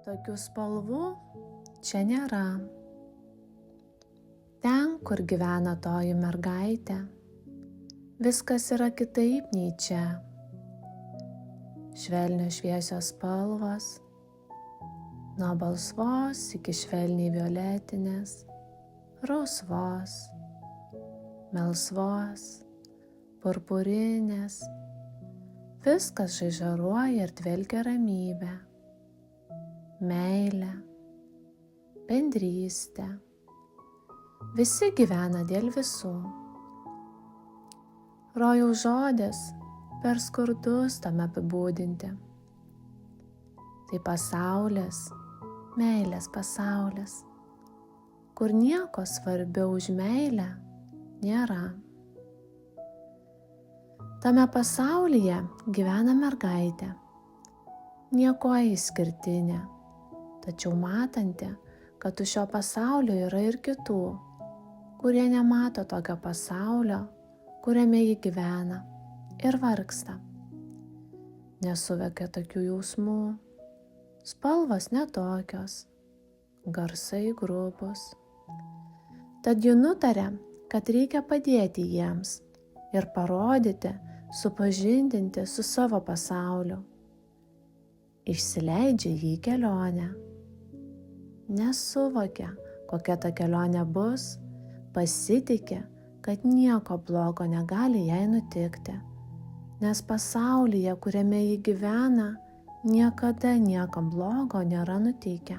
Tokių spalvų čia nėra. Ten, kur gyvena toji mergaitė, viskas yra kitaip nei čia. Švelnios šviesios spalvos, nuo balsvos iki švelniai violetinės, rausvos, melsvos, purpurinės. Viskas žaižaruoja ir dvelkia ramybę, meilę, bendrystę. Visi gyvena dėl visų. Rojaus žodis per skurdus tam apibūdinti. Tai pasaulis, meilės pasaulis, kur nieko svarbiau už meilę nėra. Tame pasaulyje gyvena mergaitė, niekuo išskirtinė, tačiau matanti, kad už šio pasaulio yra ir kitų, kurie nemato tokio pasaulio, kuriame ji gyvena ir vargsta. Nesuvokia tokių jausmų, spalvos netokios, garsai grubus. Tad ji nutarė, kad reikia padėti jiems ir parodyti, supažindinti su savo pasauliu. Išsileidžia jį į kelionę. Nesuvokia, kokia ta kelionė bus, pasitiki, kad nieko blogo negali jai nutikti, nes pasaulyje, kuriame ji gyvena, niekada niekam blogo nėra nutikę.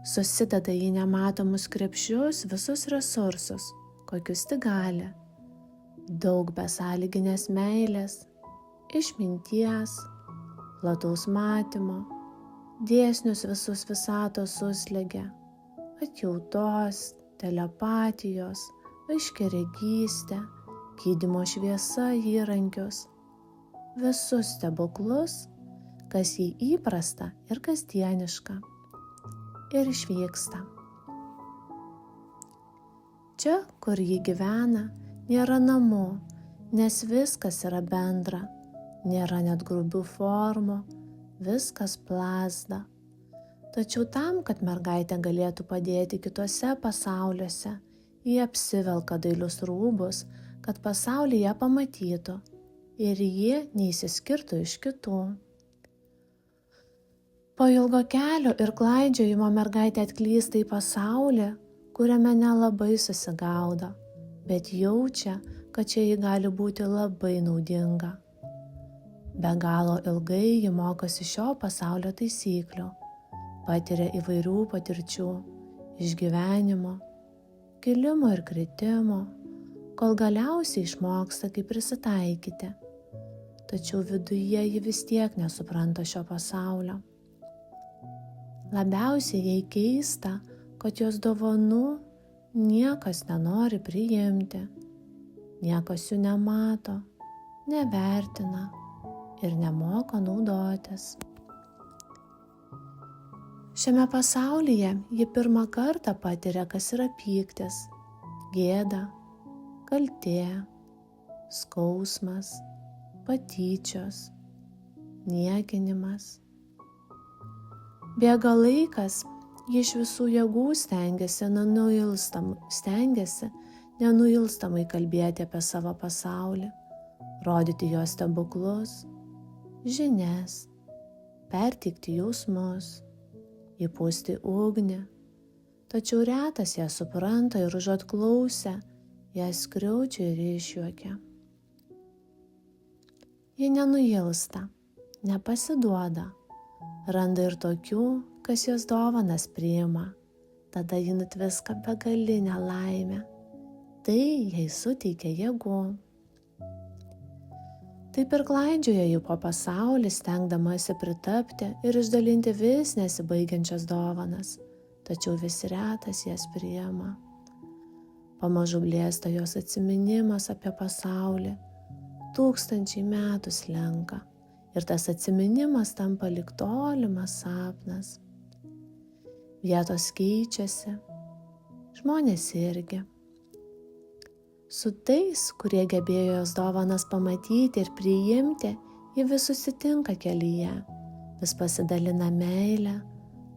Susideda į nematomus krepšius visus resursus, kokius tik gali. Daug besąlyginės meilės, išminties, plataus matymo, dėsnius visus visatos suslegia, atjautos, telepatijos, aiškiaregystę, gydymo šviesa įrankius, visus stebuklus, kas jai įprasta ir kasdieniška, ir išvyksta. Čia, kur ji gyvena, nėra namų, nes viskas yra bendra, nėra net grubių formų, viskas plazda. Tačiau tam, kad mergaitė galėtų padėti kituose pasauliuose, ji apsivelka dailius rūbus, kad pasaulį ją pamatytų ir ji neįsiskirtų iš kitų. Po ilgo kelio ir klaidžiojimo mergaitė atklysta į pasaulį, kuriame nelabai susigaudo, bet jaučia, kad čia ji gali būti labai naudinga. Be galo ilgai ji mokosi šio pasaulio taisyklių, patiria įvairių patirčių, išgyvenimo, kilimo ir kritimo, kol galiausiai išmoksta, kaip prisitaikyti. Tačiau viduje ji vis tiek nesupranta šio pasaulio. Labiausiai jai keista, kad jos dovanų niekas nenori priimti, niekas jų nemato, nevertina ir nemoka naudotis. Šiame pasaulyje ji pirmą kartą patiria, kas yra pyktis, gėda, kaltė, skausmas, patyčios, niekinimas. Bėga laikas, ji iš visų jėgų stengiasi nenuilstamai kalbėti apie savo pasaulį, rodyti jo stebuklus, žinias, perteikti jausmus, įpūsti ugnį. Tačiau retas ją supranta ir užuot klausę, ją skriaudžia ir išjuokia. Ji nenuilsta, nepasiduoda, randa ir tokių, kas jos dovanas priima, tada ji nutviska begalinę laimę. Tai jai suteikia jėgų. Taip ir klaidžioja ji po pasaulį, stengdamasi pritapti ir išdalinti vis nesibaigiančias dovanas, tačiau vis retas jas priima. Pamažu blėsta jos atsiminimas apie pasaulį, 1000 metų slenka ir tas atsiminimas tampa lyg tolimas sapnas. Vietos keičiasi, žmonės irgi. Su tais, kurie gebėjo jos dovanas pamatyti ir priimti, ji vis susitinka kelyje, vis pasidalina meilę,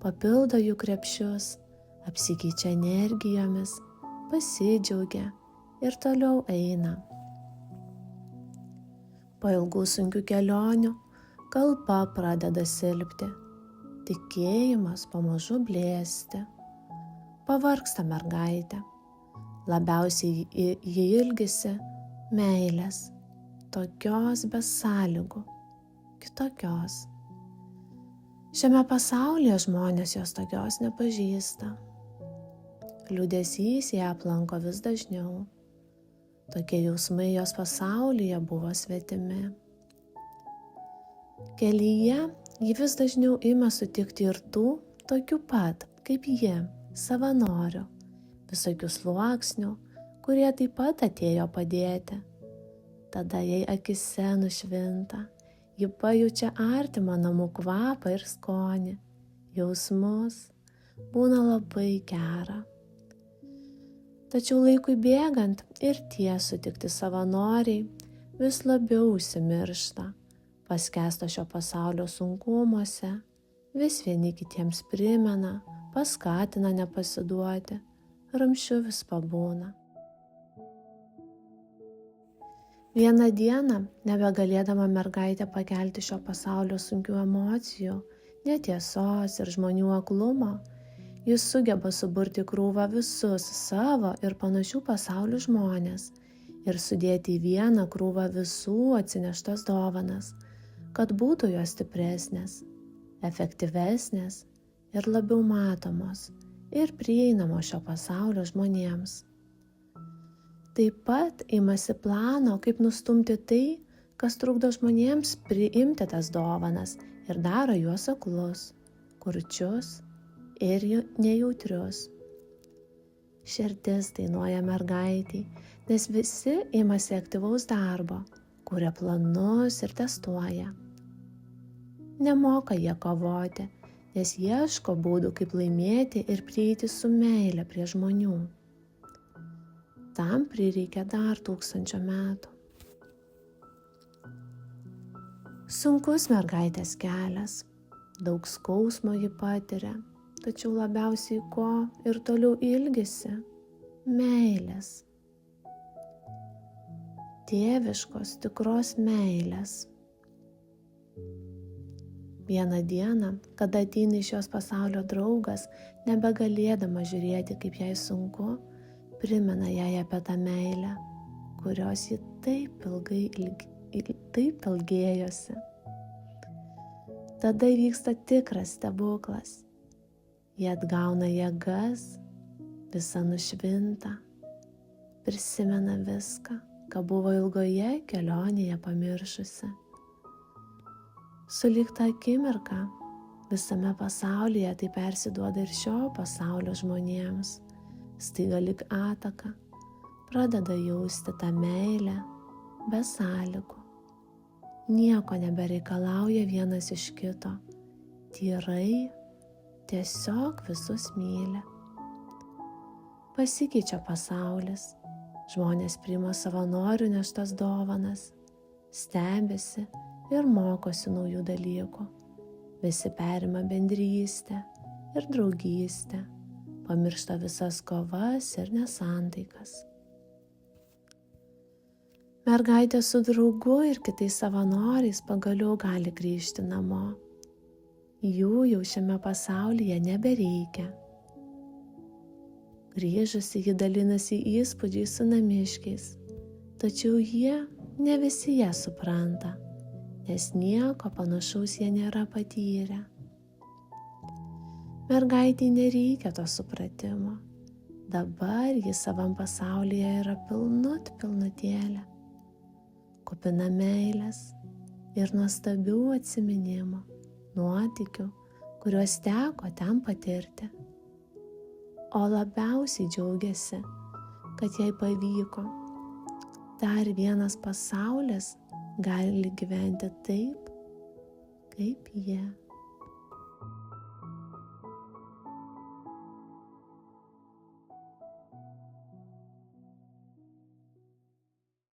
papildo jų krepšius, apsikeičia energijomis, pasidžiaugia ir toliau eina. Po ilgų sunkių kelionių kalba pradeda silpti, tikėjimas pamažu blėsti. Pavargsta mergaitė, labiausiai ji ilgisi meilės, tokios be sąlygų, kitokios. Šiame pasaulyje žmonės jos tokios nepažįsta. Liūdesys ją aplanko vis dažniau. Tokie jausmai jos pasaulyje buvo svetimi. Kelyje ji vis dažniau ima sutikti ir tų, tokių pat kaip ji, savanorių, visokių sluoksnių, kurie taip pat atėjo padėti. Tada jai akise nušvinta, ji pajaučia artimą namų kvapą ir skonį, jausmus, būna labai gera. Tačiau laikui bėgant ir tie sutikti savanoriai vis labiau užsimiršta, paskęsta šio pasaulio sunkumuose, vis vieni kitiems primena, paskatina nepasiduoti, ramsčiu vis pabūna. Vieną dieną, nebegalėdama mergaitė pakelti šio pasaulio sunkių emocijų, netiesos ir žmonių aklumo, jis sugeba suburti krūvą visus savo ir panašių pasaulių žmonės ir sudėti į vieną krūvą visų atsineštas dovanas, kad būtų jos stipresnės, efektyvesnės ir labiau matomos ir prieinamos šio pasaulio žmonėms. Taip pat imasi plano, kaip nustumti tai, kas trukdo žmonėms priimti tas dovanas ir daro juos aklus, kurčius ir nejautrius. Širdis dainuoja mergaitei, nes visi imasi aktyvaus darbo, kuria planus ir testuoja. Nemoka jie kovoti, nes ieško būdų, kaip laimėti ir prieiti su meile prie žmonių. Tam prireikia dar 1000 metų. Sunkus mergaitės kelias, daug skausmo ji patiria, tačiau labiausiai ko ir toliau ilgisi – meilės. Tėviškos, tikros meilės. Vieną dieną, kada ateina iš jos pasaulio draugas, nebegalėdama žiūrėti, kaip jai sunku, primena jai apie tą meilę, kurios ji taip ilgėjosi. Tada įvyksta tikras stebuklas. Ji atgauna jėgas, visa nušvinta, prisimena viską, ką buvo ilgoje kelionėje pamiršusi. Sulig tą akimirką visame pasaulyje tai persiduoda ir šio pasaulio žmonėms. Staiga lyg ataka pradeda jausti tą meilę be sąlygų. Nieko nebereikalauja vienas iš kito. Tyrai tiesiog visus myli. Pasikeičia pasaulis. Žmonės priima savanorių neštas dovanas, stebisi ir mokosi naujų dalykų. Visi perima bendrystę ir draugystę, pamiršta visas kovas ir nesantaikas. Mergaitė su draugu ir kitais savanoriais pagaliau gali grįžti namo. Jų jau šiame pasaulyje nebereikia. Grįžusi ji dalinasi įspūdžiais su namiškiais, tačiau jie ne visi ją supranta, nes nieko panašaus jie nėra patyrę. Mergaitei nereikia to supratimo. Dabar ji savam pasaulyje yra pilnutėlė, kupina meilės ir nuostabių atsiminimų, nuotykių, kuriuos teko ten patirti. O labiausiai džiaugiasi, kad jai pavyko. Dar vienas pasaulis gali gyventi taip, kaip jie.